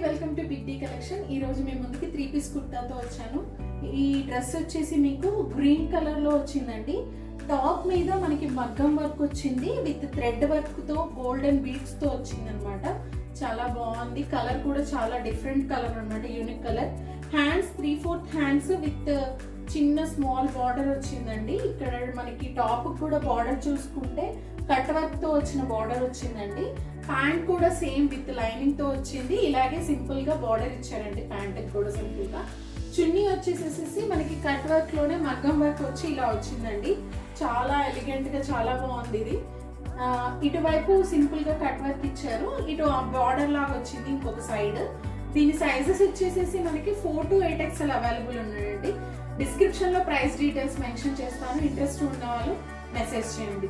Welcome to Big D collection. ఈ రోజు మేము ముందుకి 3 పీస్ కుర్తాతో వచ్చాను. ఈ డ్రెస్ వచ్చేసి మీకు గ్రీన్ కలర్ లో వచ్చిందండి. టాప్ మీద మనకి మగ్గం వర్క్ వచ్చింది విత్ థ్రెడ్ వర్క్ తో గోల్డెన్ బీడ్స్ తో వచ్చింది అనమాట. చాలా బాగుంది. కలర్ కూడా చాలా డిఫరెంట్ కలర్ అనమాట, unique colour. Hands 3/4 hands with చిన్న స్మాల్ బార్డర్ వచ్చిందండి. ఇక్కడ మనకి టాప్ కూడా బార్డర్ చూసుకుంటే కట్ వర్క్ తో వచ్చిన బార్డర్ వచ్చిందండి. ప్యాంట్ కూడా సేమ్ విత్ లైనింగ్ తో వచ్చింది. ఇలాగే సింపుల్ గా బార్డర్ ఇచ్చారండి ప్యాంట్ కూడా సింపుల్ గా. చున్నీ వచ్చేసేసి మనకి కట్ వర్క్ లోనే మగ్గం వర్క్ వచ్చి ఇలా వచ్చిందండి. చాలా ఎలిగెంట్ గా చాలా బాగుంది ఇది. ఇటువైపు సింపుల్ గా కట్ వర్క్ ఇచ్చారు, ఇటు బార్డర్ లాగా వచ్చింది ఇంకొక సైడ్. దీని సైజెస్ వచ్చేసేసి మనకి 4 to 8 XL అవైలబుల్ ఉన్నాయండి. డిస్క్రిప్షన్ లో ప్రైస్ డీటెయిల్స్ మెన్షన్ చేస్తాను. ఇంట్రెస్ట్ ఉన్న వాళ్ళు మెసేజ్ చేయండి.